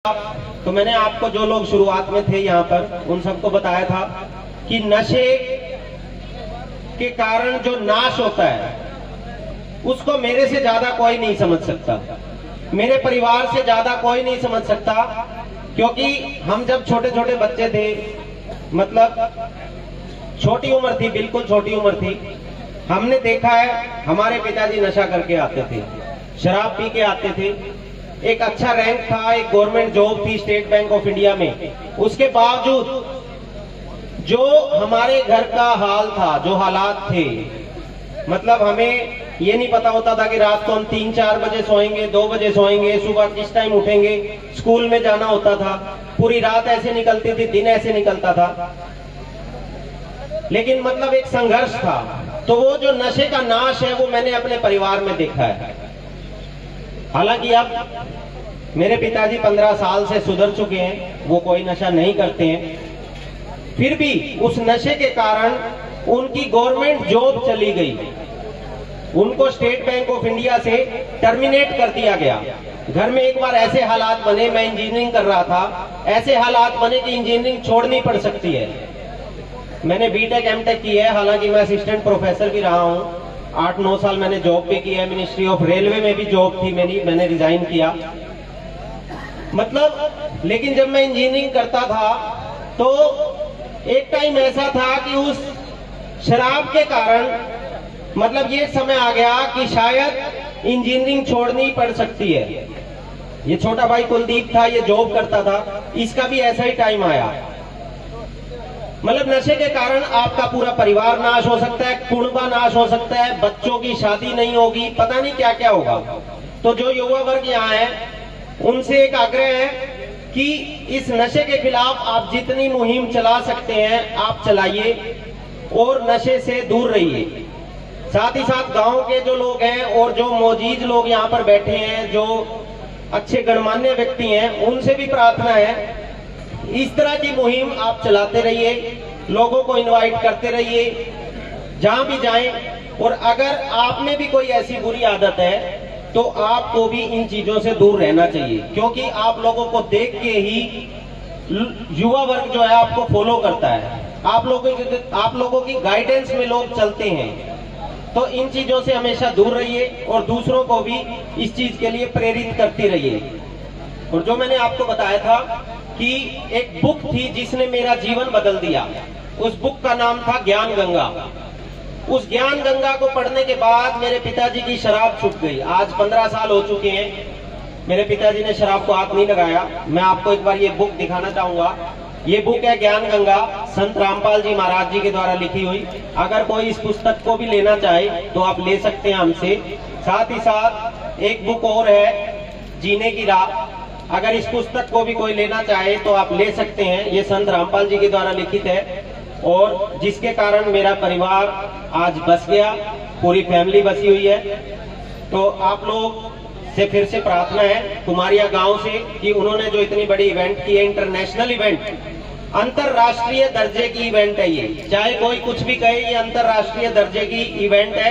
तो मैंने आपको जो लोग शुरुआत में थे यहाँ पर उन सबको बताया था कि नशे के कारण जो नाश होता है उसको मेरे से ज्यादा कोई नहीं समझ सकता, मेरे परिवार से ज्यादा कोई नहीं समझ सकता। क्योंकि हम जब छोटे छोटे बच्चे थे, मतलब छोटी उम्र थी, बिल्कुल छोटी उम्र थी, हमने देखा है हमारे पिताजी नशा करके आते थे, शराब पी के आते थे। एक अच्छा रैंक था, एक गवर्नमेंट जॉब थी स्टेट बैंक ऑफ इंडिया में, उसके बावजूद जो हमारे घर का हाल था, जो हालात थे, मतलब हमें ये नहीं पता होता था कि रात को हम 3-4 बजे सोएंगे, 2 बजे सोएंगे, सुबह किस टाइम उठेंगे, स्कूल में जाना होता था, पूरी रात ऐसे निकलती थी, दिन ऐसे निकलता था। लेकिन मतलब एक संघर्ष था। तो वो जो नशे का नाश है वो मैंने अपने परिवार में देखा है। हालांकि अब मेरे पिताजी 15 साल से सुधर चुके हैं, वो कोई नशा नहीं करते हैं, फिर भी उस नशे के कारण उनकी गवर्नमेंट जॉब चली गई, उनको स्टेट बैंक ऑफ इंडिया से टर्मिनेट कर दिया गया। घर में एक बार ऐसे हालात बने, मैं इंजीनियरिंग कर रहा था, ऐसे हालात बने कि इंजीनियरिंग छोड़नी पड़ सकती है। मैंने बीटेक एमटेक की है, हालांकि मैं असिस्टेंट प्रोफेसर भी रहा हूं, 8-9 साल मैंने जॉब भी की है, मिनिस्ट्री ऑफ रेलवे में भी जॉब थी मेरी, मैंने रिजाइन किया। मतलब लेकिन जब मैं इंजीनियरिंग करता था तो एक टाइम ऐसा था कि उस शराब के कारण मतलब ये समय आ गया कि शायद इंजीनियरिंग छोड़नी पड़ सकती है। ये छोटा भाई कुलदीप था, ये जॉब करता था, इसका भी ऐसा ही टाइम आया। मतलब नशे के कारण आपका पूरा परिवार नाश हो सकता है, कुणबा नाश हो सकता है, बच्चों की शादी नहीं होगी, पता नहीं क्या क्या होगा। तो जो युवा वर्ग यहाँ है उनसे एक आग्रह है कि इस नशे के खिलाफ आप जितनी मुहिम चला सकते हैं आप चलाइए और नशे से दूर रहिए। साथ ही साथ गांव के जो लोग हैं और जो मौजूद लोग यहाँ पर बैठे हैं, जो अच्छे गणमान्य व्यक्ति हैं, उनसे भी प्रार्थना है इस तरह की मुहिम आप चलाते रहिए, लोगों को इनवाइट करते रहिए जहां भी जाएं। और अगर आप में भी कोई ऐसी बुरी आदत है तो आपको भी इन चीजों से दूर रहना चाहिए, क्योंकि आप लोगों को देख के ही युवा वर्ग जो है आपको फॉलो करता है, आप लोगों की गाइडेंस में लोग चलते हैं। तो इन चीजों से हमेशा दूर रहिए और दूसरों को भी इस चीज के लिए प्रेरित करती रहिए। और जो मैंने आपको बताया था कि एक बुक थी जिसने मेरा जीवन बदल दिया, उस बुक का नाम था ज्ञान गंगा। उस ज्ञान गंगा को पढ़ने के बाद मेरे पिताजी की शराब छूट गई। आज 15 साल हो चुके हैं, मेरे पिताजी ने शराब को हाथ नहीं लगाया। मैं आपको एक बार ये बुक दिखाना चाहूंगा। ये बुक है ज्ञान गंगा, संत रामपाल जी महाराज जी के द्वारा लिखी हुई। अगर कोई इस पुस्तक को भी लेना चाहे तो आप ले सकते हैं हमसे। साथ ही साथ एक बुक और है जीने की राह, अगर इस पुस्तक को भी कोई लेना चाहे तो आप ले सकते हैं। ये संत रामपाल जी के द्वारा लिखित है और जिसके कारण मेरा परिवार आज बस गया, पूरी फैमिली बसी हुई है। तो आप लोग से फिर से प्रार्थना है कुमारिया गांव से कि उन्होंने जो इतनी बड़ी इवेंट की है, इंटरनेशनल इवेंट, अंतरराष्ट्रीय दर्जे की इवेंट है ये, चाहे कोई कुछ भी कहे, ये अंतरराष्ट्रीय दर्जे की इवेंट है।